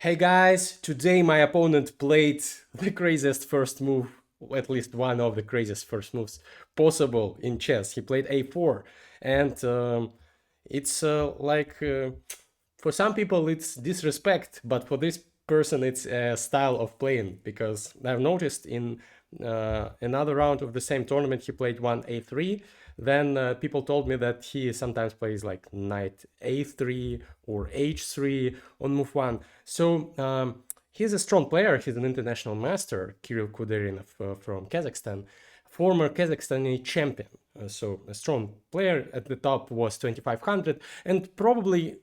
Hey guys, today my opponent played the craziest first move, or at least one of the craziest first moves possible in chess. He played a4, and it's for some people it's disrespect, but for this person it's a style of playing because I've noticed in another round of the same tournament he played one a3. Then people told me that he sometimes plays like knight a3 or h3 on move one. So he's a strong player. He's an international master, Kirill Kuderinov from Kazakhstan, former Kazakhstani champion. So a strong player. At the top was 2500, and probably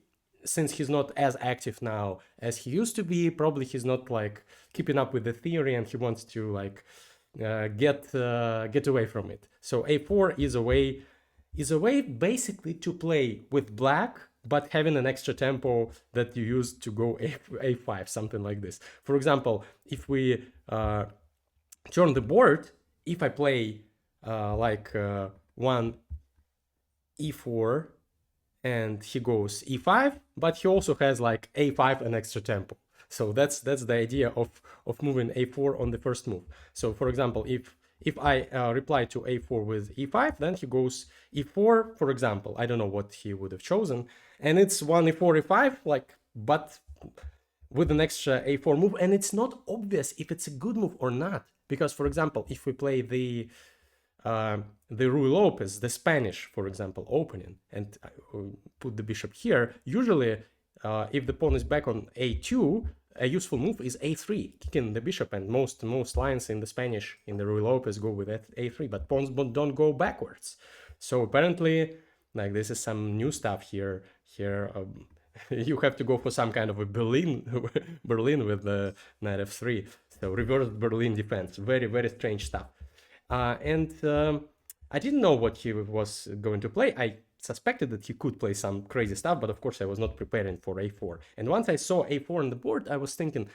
since he's not as active now as he used to be, probably he's not like keeping up with the theory, and he wants to like get away from it. So a4 is a way basically to play with black, but having an extra tempo that you use to go a5, something like this. For example, if we turn the board, if I play one e4 and he goes e5, but he also has like a5 and extra tempo. So that's the idea of moving a4 on the first move. So for example, if I reply to a4 with e5, then he goes e4, for example. I don't know what he would have chosen, and it's one e4 e5, like, but with an extra a4 move, and it's not obvious if it's a good move or not, because for example, if we play the Ruy Lopez, the Spanish, for example, opening, and put the bishop here, usually if the pawn is back on a2, a useful move is a3, kicking the bishop, and most lines in the Spanish, in the Ruy Lopez, go with a3, but pawns don't go backwards. So apparently, like, this is some new stuff here. You have to go for some kind of a Berlin with the knight f3. So reverse Berlin defense. Very, very strange stuff. I didn't know what he was going to play. I suspected that he could play some crazy stuff, but of course I was not preparing for a4. And once I saw a4 on the board, I was thinking,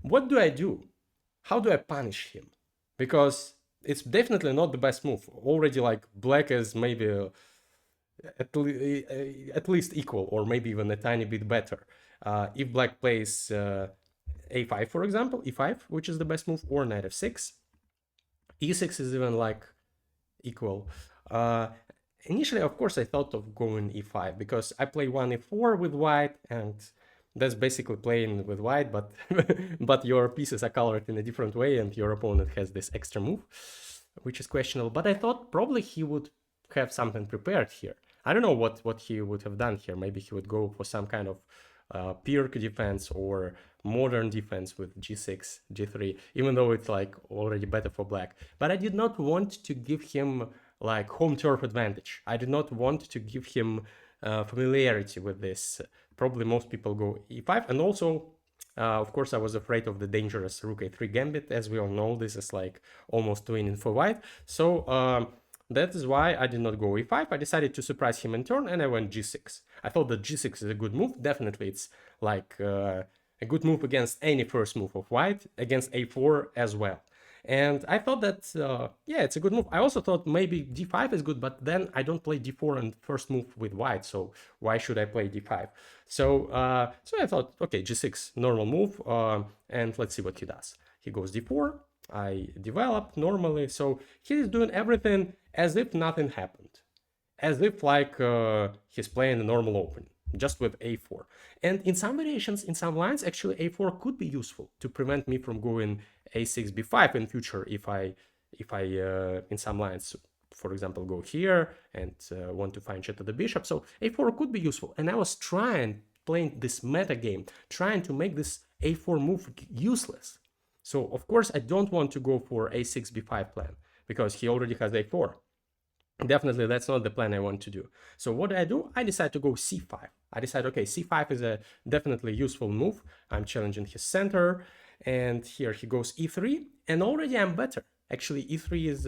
what do I do? How do I punish him? Because it's definitely not the best move. Already, like, black is maybe at least equal, or maybe even a tiny bit better. If black plays a5, for example, e5, which is the best move, or knight f6, e6 is even like equal. Initially, of course, I thought of going e5 because I play one e4 with white, and that's basically playing with white, but but your pieces are colored in a different way, and your opponent has this extra move, which is questionable. But I thought probably he would have something prepared here. I don't know what he would have done here. Maybe he would go for some kind of Pirk defense or modern defense with g6, g3, even though it's like already better for black. But I did not want to give him like home turf advantage. I did not want to give him familiarity with this. Probably most people go e5, and also of course I was afraid of the dangerous rook a3 gambit. As we all know, this is like almost winning for white. So that is why I did not go e5. I decided to surprise him in turn, and I went g6. I thought that g6 is a good move. Definitely it's like a good move against any first move of white, against a4 as well. And I thought that, yeah, it's a good move. I also thought maybe d5 is good, but then I don't play d4 and first move with white, so why should I play d5? So I thought, okay, g6, normal move, and let's see what he does. He goes d4, I develop normally, so he's doing everything as if nothing happened, as if like he's playing a normal open, just with a4. And in some variations, in some lines, actually a4 could be useful to prevent me from going a6, b5 in future if I in some lines, for example, go here and want to find check to the bishop. So a4 could be useful. And I was playing this meta game, trying to make this a4 move useless. So of course I don't want to go for a6, b5 plan because he already has a4. Definitely that's not the plan I want to do. So what do? I decide to go c5. I decide, okay, c5 is a definitely useful move. I'm challenging his center, and here he goes e3, and already I'm better. Actually, e3 is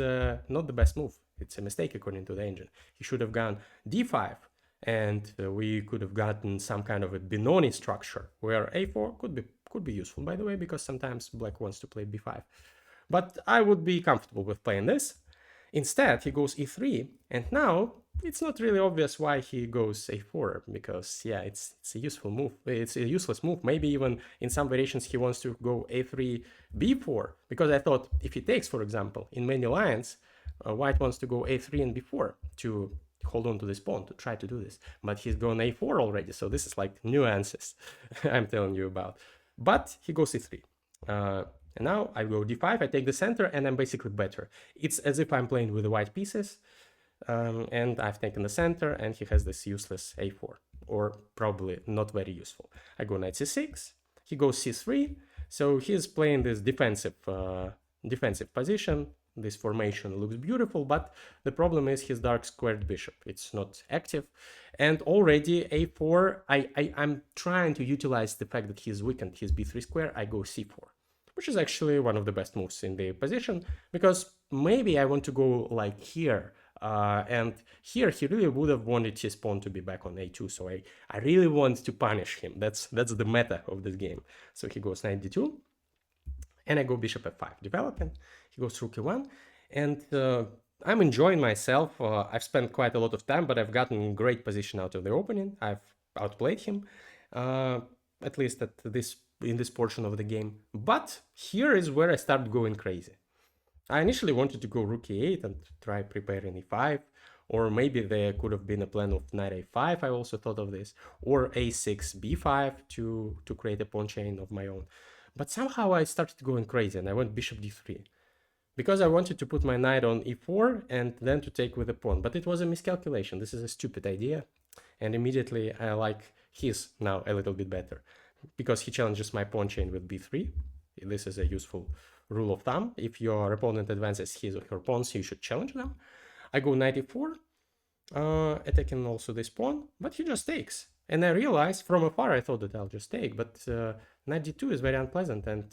not the best move. It's a mistake according to the engine. He should have gone d5, and we could have gotten some kind of a Benoni structure where a4 could be useful, by the way, because sometimes black wants to play b5. But I would be comfortable with playing this. Instead, he goes e3, and now it's not really obvious why he goes a4, because yeah, it's a useful move. It's a useless move. Maybe even in some variations he wants to go a3, b4, because I thought if he takes, for example, in many lines, white wants to go a3 and b4 to hold on to this pawn, to try to do this. But he's gone a4 already, so this is like nuances I'm telling you about. But he goes e3. And now I go d5, I take the center, and I'm basically better. It's as if I'm playing with the white pieces, and I've taken the center, and he has this useless a4, or probably not very useful. I go knight c6, he goes c3, so he's playing this defensive position. This formation looks beautiful, but the problem is his dark squared bishop. It's not active, and already a4, I'm trying to utilize the fact that he's weakened his b3 square. I go c4, which is actually one of the best moves in the position, because maybe I want to go like here, and here he really would have wanted his pawn to be back on a2, so I really want to punish him. That's the meta of this game. So he goes knight d2, and I go bishop f5, developing. He goes rook e1, and I'm enjoying myself. I've spent quite a lot of time, but I've gotten great position out of the opening. I've outplayed him, at least in this portion of the game. But here is where I start going crazy. I initially wanted to go rook e8 and try preparing e5, or maybe there could have been a plan of knight a5. I also thought of this, or a6 b5 to create a pawn chain of my own. But somehow I started going crazy and I went bishop d3, because I wanted to put my knight on e4 and then to take with a pawn. But it was a miscalculation. This is a stupid idea. And immediately I like his now a little bit better, because he challenges my pawn chain with b3. This is a useful rule of thumb. If your opponent advances his or her pawns, you should challenge them. I go knight e4, attacking also this pawn, but he just takes. And I realized from afar, I thought that I'll just take, but knight d2 is very unpleasant, and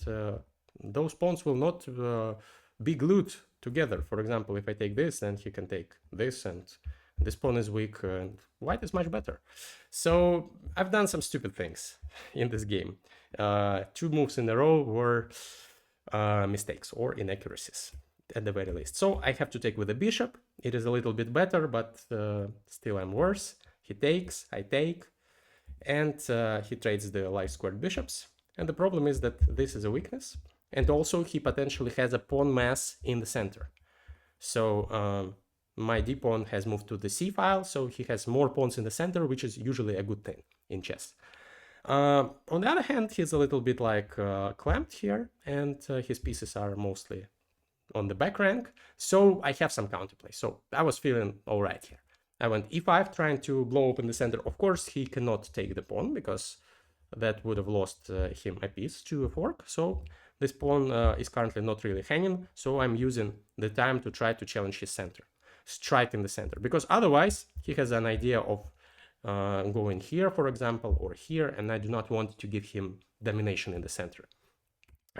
those pawns will not be glued together. For example, if I take this, then he can take this, and this pawn is weak, and white is much better. So I've done some stupid things in this game. 2 moves in a row were mistakes or inaccuracies at the very least. So I have to take with the bishop. It is a little bit better, but still I'm worse. He takes, I take, and he trades the light squared bishops. And the problem is that this is a weakness, and also he potentially has a pawn mass in the center. So my d pawn has moved to the c file, so he has more pawns in the center, which is usually a good thing in chess. On the other hand, he's a little bit like clamped here, and his pieces are mostly on the back rank, so I have some counterplay. So I was feeling all right here. I went e5, trying to blow open the center. Of course, he cannot take the pawn, because that would have lost him a piece to a fork. So this pawn is currently not really hanging, so I'm using the time to try to challenge his center, strike in the center, because otherwise he has an idea of going here, for example, or here, and I do not want to give him domination in the center.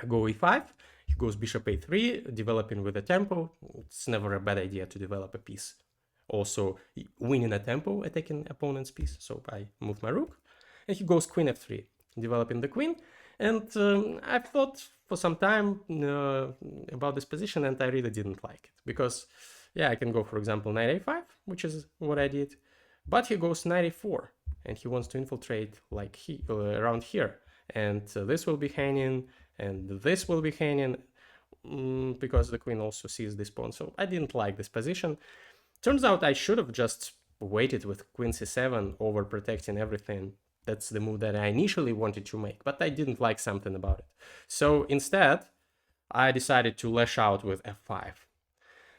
I go e5, he goes bishop a3, developing with a tempo. It's never a bad idea to develop a piece. Also winning a tempo, attacking opponent's piece, so I move my rook. And he goes queen f3, developing the queen. And I've thought for some time about this position, and I really didn't like it, because yeah, I can go, for example, knight a5, which is what I did, but he goes knight a4, and he wants to infiltrate like around here, and this will be hanging, and this will be hanging, because the queen also sees this pawn. So I didn't like this position. Turns out I should have just waited with queen c7 over protecting everything. That's the move that I initially wanted to make, but I didn't like something about it. So instead, I decided to lash out with f5,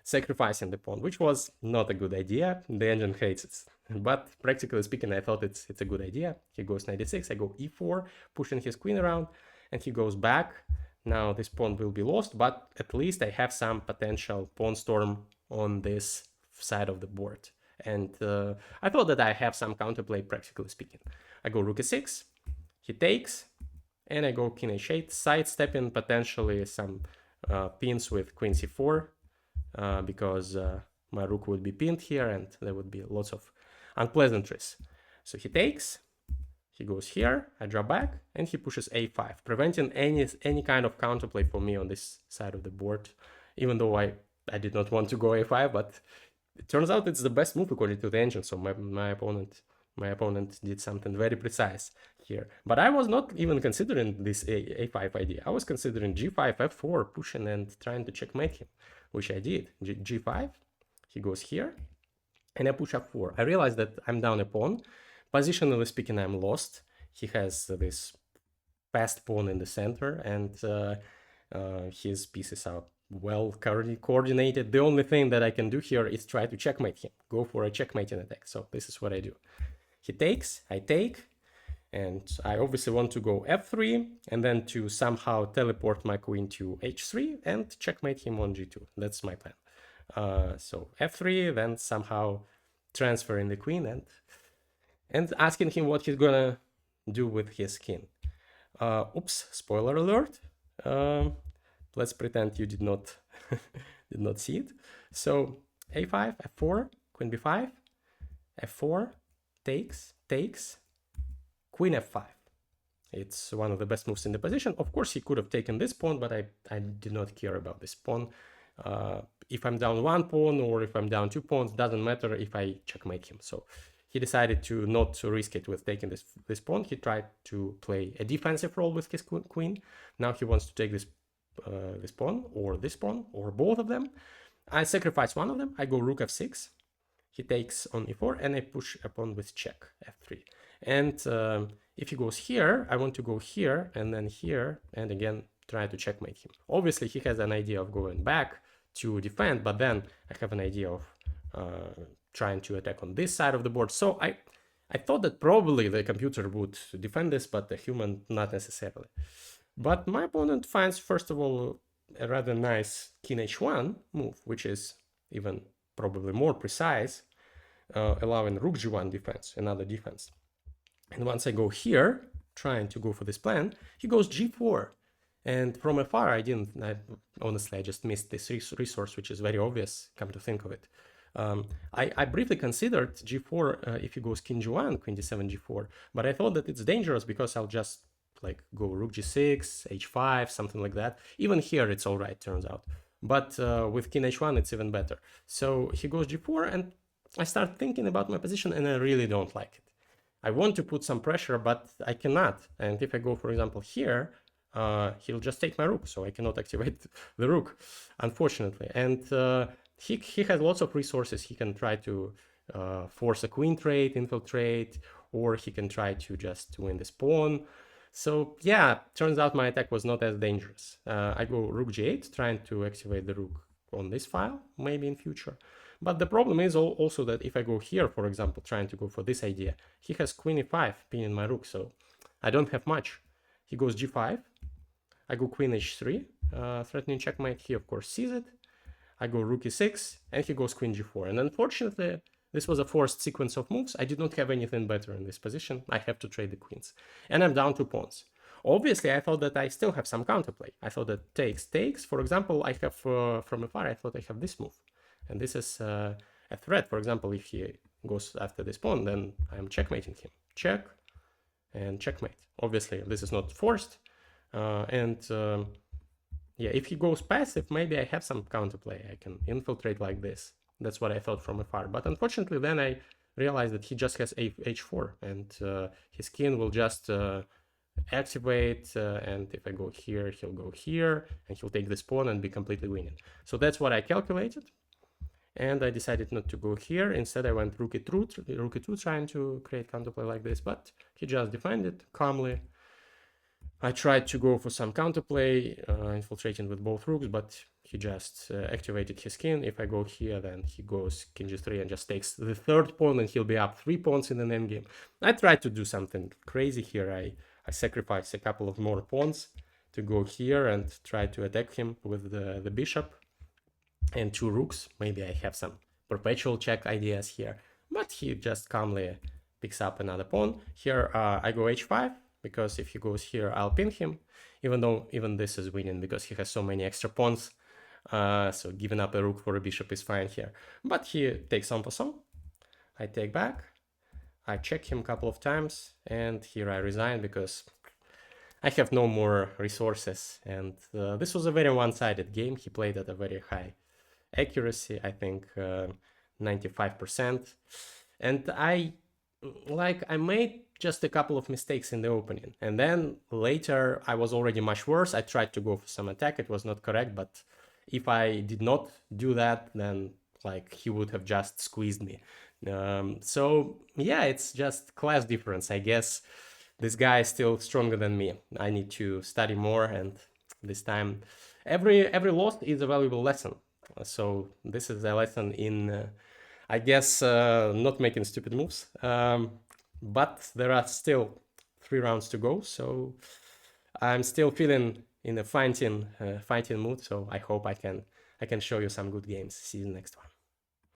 sacrificing the pawn, which was not a good idea. The engine hates it. But practically speaking, I thought it's a good idea. He goes knight e6, I go e4, pushing his queen around, and he goes back. Now this pawn will be lost, but at least I have some potential pawn storm on this side of the board. And I thought that I have some counterplay, practically speaking. I go rook e6, he takes, and I go king h8, sidestepping potentially some pins with queen c4, because my rook would be pinned here, and there would be lots of unpleasantries. So he takes, he goes here, I draw back, and he pushes a5, preventing any kind of counterplay for me on this side of the board, even though I I did not want to go a5, but it turns out it's the best move according to the engine. So my opponent did something very precise here. But I was not even considering this a5 idea. I was considering g5, f4, pushing and trying to checkmate him, which I did. G5, he goes here, and I push f4. I realized that I'm down a pawn. Positionally speaking, I'm lost. He has this fast pawn in the center, and his pieces are well coordinated. The only thing that I can do here is try to checkmate him, go for a checkmating attack. So this is what I do. He takes, I take, and I obviously want to go f3 and then to somehow teleport my queen to h3 and checkmate him on g2. That's my plan. So f3, then somehow transferring the queen and asking him what he's gonna do with his king. Oops, spoiler alert. Let's pretend you did not see it. So a5, f4, queen b5, f4, takes, queen f5. It's one of the best moves in the position. Of course, he could have taken this pawn, but I did not care about this pawn. If I'm down one pawn or if I'm down 2 pawns, doesn't matter if I checkmate him. So he decided to not risk it with taking this pawn. He tried to play a defensive role with his queen. Now he wants to take this pawn or both of them. I sacrifice one of them. I go rook f6. He takes on e4 and I push a pawn with check f3. And if he goes here, I want to go here and then here and again try to checkmate him. Obviously, he has an idea of going back to defend, but then I have an idea of trying to attack on this side of the board. So I thought that probably the computer would defend this, but the human not necessarily. But my opponent finds, first of all, a rather nice king h1 move, which is even probably more precise, allowing rook g1 defense, another defense. And once I go here, trying to go for this plan, he goes g4. And from afar, honestly, I just missed this resource, which is very obvious, come to think of it. I briefly considered g4 if he goes king g1, queen d7, g4, but I thought that it's dangerous because I'll just like go rook g6, h5, something like that. Even here, it's all right, turns out. But with king h1, it's even better. So he goes g4, and I start thinking about my position, and I really don't like it. I want to put some pressure, but I cannot. And if I go, for example, here, he'll just take my rook, so I cannot activate the rook, unfortunately. And he has lots of resources. He can try to force a queen trade, infiltrate, or he can try to just win this pawn. So yeah, turns out my attack was not as dangerous. I go rook g8, trying to activate the rook on this file, maybe in future. But the problem is also that if I go here, for example, trying to go for this idea, he has queen e5 pinning my rook, so I don't have much. He goes g5, I go queen h3, threatening checkmate. He of course sees it. I go rook e6, and he goes queen g4. And unfortunately, this was a forced sequence of moves. I did not have anything better in this position. I have to trade the queens. And I'm down 2 pawns. Obviously, I thought that I still have some counterplay. I thought that takes. For example, I have from afar, I thought I have this move. And this is a threat. For example, if he goes after this pawn, then I'm checkmating him. Check and checkmate. Obviously, this is not forced. Yeah, if he goes passive, maybe I have some counterplay. I can infiltrate like this. That's what I thought from afar. But unfortunately, then I realized that he just has h4, and his king will just activate. And if I go here, he'll go here, and he'll take this pawn and be completely winning. So that's what I calculated. And I decided not to go here. Instead, I went rook e2, trying to create counterplay like this. But he just defended calmly. I tried to go for some counterplay, infiltrating with both rooks, but he just activated his king. If I go here, then he goes king g3 and just takes the third pawn, and he'll be up 3 pawns in an endgame. I tried to do something crazy here. I sacrificed a couple of more pawns to go here and try to attack him with the bishop and 2 rooks. Maybe I have some perpetual check ideas here, but he just calmly picks up another pawn. Here I go h5. Because if he goes here, I'll pin him, even though even this is winning because he has so many extra pawns. So giving up a rook for a bishop is fine here. But he takes en passant. I take back. I check him a couple of times. And here I resign because I have no more resources. And this was a very one-sided game. He played at a very high accuracy, I think 95%. And I made just a couple of mistakes in the opening, and then later I was already much worse. I tried to go for some attack, it was not correct, but if I did not do that, then like he would have just squeezed me. So yeah, it's just class difference, I guess. This guy is still stronger than me. I need to study more, and this time every loss is a valuable lesson. So this is a lesson in I guess not making stupid moves. But there are still 3 rounds to go, so I'm still feeling in a fighting mood. So I hope I can show you some good games. See you next one.